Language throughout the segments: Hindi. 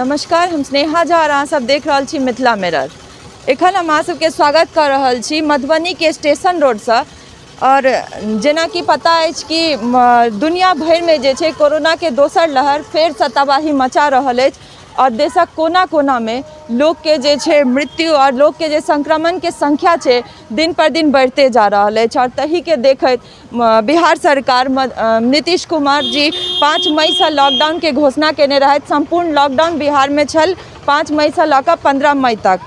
नमस्कार, हम स्नेहा झा और अहाँ सब देख रहल छी मिथिला मिरर। एखन हम अहाँ सबके स्वागत कर रहल छी मधुबनी के स्टेशन रोड से। और जेना कि पता अछि कि दुनिया भर में जे छै कोरोना के दोसर लहर फेर से तबाही मचा रहल अछि और देशक कोना कोना में लोग के जे छै मृत्यु और लोग के जे संक्रमण के संख्या छै दिन पर दिन बढ़ते जा रहल अछि। और तही के देखैत बिहार सरकार नीतीश कुमार जी 5 मई से लॉकडाउन के घोषणा केने रहथि। संपूर्ण लॉकडाउन बिहार में छल 5 मई से लऽ कऽ 15 मई तक,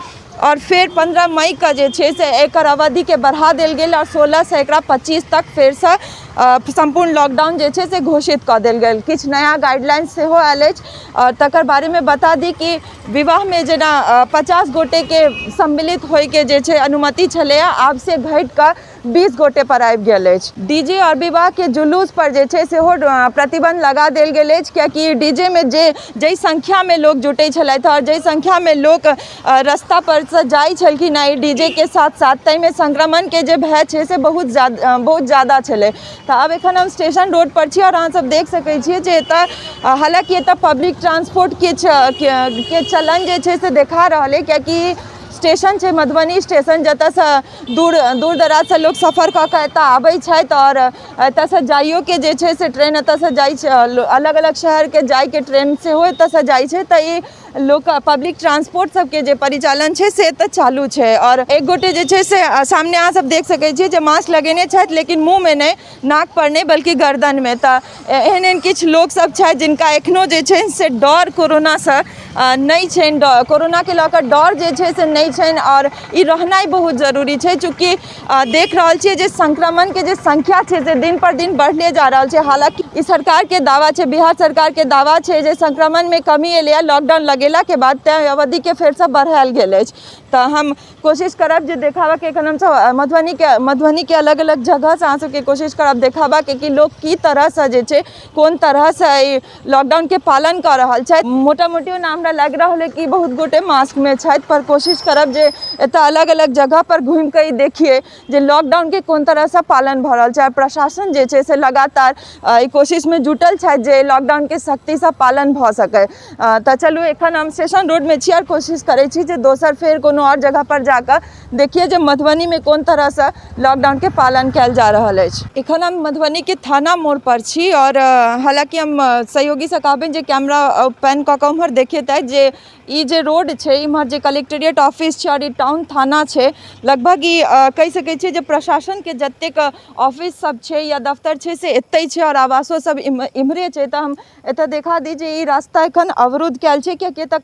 और फिर 15 मई का जे छै से एकर अवधि के बढ़ा देल गेल और 16 से एकरा 25 तक फिर से संपूर्ण लॉकडाउन जे छै से घोषित कऽ देल गेल। किछु नया गाइडलाइन सेहो आयल अछि और तकर बारे में बता दी कि विवाह में जेना 50 गोटे के सम्मिलित होय के जे छै अनुमति छलै, आब से घटि कऽ 20 गोटे पर आबि गेल अछि। डीजे और विवाह के जुलूस पर जे छै सेहो प्रतिबंध लगा देल गेल अछि, कियाकि डीजे में जै संख्या में लोग जुटै छलथि और जै संख्या में लोग रास्ता पर से जाइ छलखिन ई डीजे के साथ साथ, ताहिमे संक्रमण के जे भय छै से बहुत ज़्यादा छलै। तो अब एखन हम स्टेशन रोड पर छी और अहाँ सब देख सकै छियै जे एतऽ हालांकि एतऽ पब्लिक ट्रांसपोर्ट के चलन जे छै से देखा रहल है, कियाकि स्टेशन छै मधुबनी स्टेशन, जतऽ से दूर दराज से लोग सफर कऽ कऽ एतऽ आबै छथि और एतऽ से जाइयो के जे छै से ट्रेन एतऽ से जाइ छै, अलग अलग शहर के जाय के ट्रेन सेहो एतऽ से जाइ छै। तऽ ई लोक पब्लिक ट्रांसपोर्ट सबके जे परिचालन छै से एतऽ चालू छै। और एक गोटे जे छै से सामने अहाँ सब देख सकै छियै जे मास्क लगेने छथि, लेकिन मुँह में नहीं, नाक पर नहीं, बल्कि गर्दन में। तऽ एहन किछु लोक सब छथि जिनका एखनो जे छै से डर कोरोना से नहीं छनि, कोरोना के लऽ कऽ डर जे छै से नहीं छनि और ई रहनाइ बहुत जरूरी छै, चूँकि देख रहल छियै जे संक्रमण के जे संख्या छै से दिन पर दिन बढ़ले जा रहल छै। हालांकि ई सरकार के दावा छै, बिहार सरकार के दावा छै जे संक्रमण में कमी एलै लॉकडाउन लगेला के बाद, तय अवधि के फेर से बढ़ायल गेल अछि। तऽ हम कोशिश करब जे देखाबा के एखन हम मधुबनी के अलग अलग जगह से अहाँ सबके कोशिश करब देखाबा के कि लोग की तरह से जे छै कोन तरह से ई लॉकडाउन के पालन कर रहल छथि। मोटा मोटी हमरा लग रहल है कि बहुत गोटे मास्क में छथि, पर कोशिश करब जे एतऽ अलग अलग जगह पर घूम के देखिए जे लॉकडाउन के कोन तरह से पालन भऽ रहल छै। प्रशासन जे छै से लगातार ई कोशिश में जुटल छथि जे लॉकडाउन के सख्ती से पालन भऽ सकै। तऽ चलू एखन हम स्टेशन रोड में छी और कोशिश करै छी जे दोसर फेर कोनो और जगह पर जाकर देखिए जे मधुबनी में कोन तरह से लॉकडाउन के पालन कैल जा रहल अछि। एखन हम मधुबनी के थाना मोड़ पर छी और हालांकि हम सहयोगी से कहबनि जे कैमरा पैन कऽ उम्हर देखिए जे ई जे रोड छै इम्हर जे कलेक्ट्रेट ऑफिस छै और ई टाउन थाना छै, लगभग ई कहि सकै छियै जे प्रशासन के जतेक ऑफिस सब छै या दफ्तर छै से एतै छै और आवासो सब इम्हरे छै। तऽ हम एतऽ देखा दी जे ई रास्ता एखन अवरुद्ध कैल छै, कियाकि एतऽ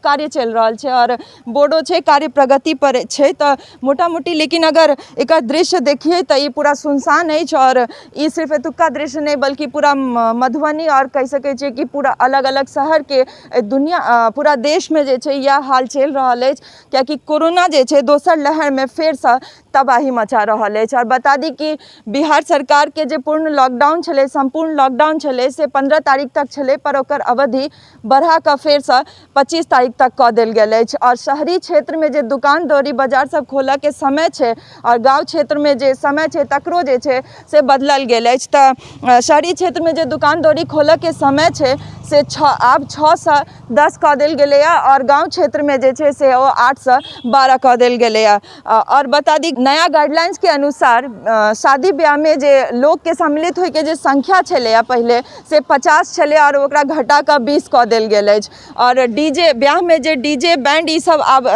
कार्य चलि रहल छै और बोर्डो छै कार्य प्रगति पर छै। तऽ मोटा मोटी लेकिन अगर एकर दृश्य देखिए तऽ ई पूरा सुनसान अछि और ई सिर्फ एतुक्का दृश्य नहीं बल्कि पूरा मधुबनी और कहि सकै छियै कि पूरा अलग अलग शहर के दुनिया पूरा देश में जे छै यह हाल चलि रहल अछि, कियाकि कोरोना जे छै दोसर लहर में फेर से तबाही मचा रहल अछि। और बता दी कि बिहार सरकार के जे पूर्ण लॉकडाउन छलै, संपूर्ण लॉकडाउन छलै से 15 तारीख तक छलै, पर ओकर अवधि बढ़ा कऽ फेर से 25 तारीख तक कऽ देल गेल अछि। और शहरी क्षेत्र में जे दुकान दौरी बाजार सब खोलऽ के समय छै और गाँव क्षेत्र में जे समय छै तकरो जे छै से बदलल गेल अछि। तऽ शहरी क्षेत्र में जे दुकान दौरी खोलऽ के समय छै से आब 6 से 10 कऽ देल गेलै और गाँव क्षेत्र में जे छै से ओ 8 से 12 कऽ देल गेलै। और बता दी नया गाइडलाइंस के अनुसार शादी ब्याह में जे लोग के सम्मिलित होय के जे संख्या छलै पहले से 50 छलै और ओकरा घटा कऽ 20 कऽ देल गेल अछि। और डीजे ब्याह में जे डीजे बैंड ई सब आब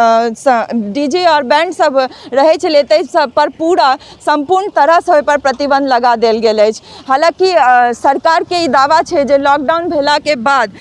डीजे और बैंड सब रहै छलै ताहि सब पर पूरा संपूर्ण तरह से ओहि पर प्रतिबंध लगा देल गेल अछि। हालांकि सरकार के ई दावा छै जे लॉकडाउन भेला के बाद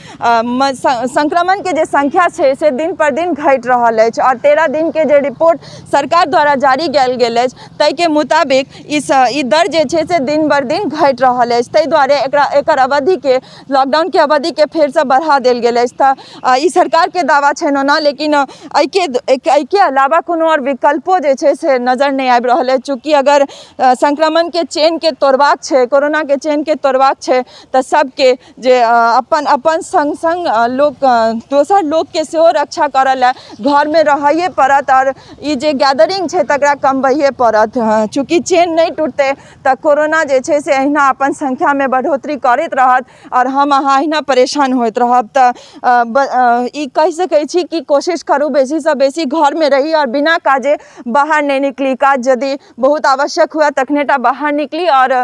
संक्रमण के जे संख्या छै से दिन पर दिन घटि रहल अछि और 13 दिन के जे रिपोर्ट सरकार द्वारा जारी कयल गेल अछि ताहि के मुताबिक ई दर जे छै से दिन बर दिन घटि रहल अछि। ताहि दुआरे एकर अवधि के लॉकडाउन के अवधि के फेर से बढ़ा देल गेल अछि। तऽ ई सरकार के दावा छै ना, लेकिन एहिके अलावा कोनो और विकल्पो जे छै से नजर नहीं आबि रहल अछि। चूँकि अगर संक्रमण के चेन के तोड़बाक छै, कोरोना के चेन के तोड़बाक छै तऽ सबके जे अपन अपन संग संग लोग दोसर लोग के सेहो रक्षा करऽ ला घर में रहैए पड़त और ई जे गैदरिंग छै तकरा कम दबाइए पड़त। चूँकि चेन नहीं टूटते तो कोरोना जे छै से अहिना अपन संख्या में बढ़ोतरी करैत रहत और हम अहाँ अहिना परेशान होइत रहब। तो ई कहि सकै छी कि कोशिश करू बेसी से बेसी घर में रही और बिना काजे बाहर नहीं निकली। काज यदि बहुत आवश्यक हुआ तखनेटा बाहर निकली और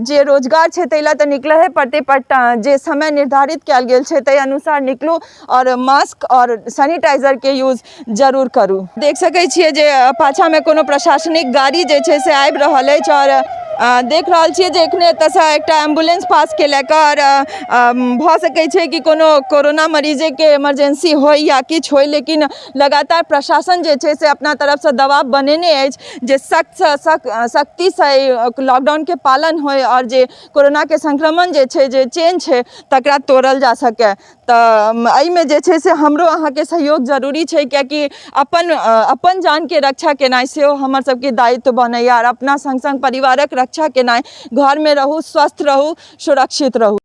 जे रोजगार छै तैला तो निकले पड़ते, बट जे समय निर्धारित कयल गेल छै तै अनुसार निकलू और मास्क और सैनिटाइजर के यूज जरूर करू। देख सकै छियै जे पाछा में कोनो प्रशासनिक गाड़ी जे छै से आबि रहल अछि और देख रहल छियै जे एखने एतऽसँ एकटा एम्बुलेंस पास केलक और भऽ सकै छै कि कोनो कोरोना मरीजे के इमरजेंसी होय या किछु होय, लेकिन लगातार प्रशासन जे छै से अपना तरफ से दबाव बनेने अछि जे सख्ती से लॉकडाउन के पालन होय और जे कोरोना के संक्रमण जे छै, जे चेन छै तकरा तोड़ल जा सके। तऽ एहिमे जे छै से हमरो अहाँके सहयोग जरूरी छै, कियाकि अपन जान के रक्षा केनाइ सेहो हमर सबके दायित्व बनैया और अपना संग संग परिवारक रक्षा केनाइ। घर में रहू, स्वस्थ रहू, सुरक्षित रहू।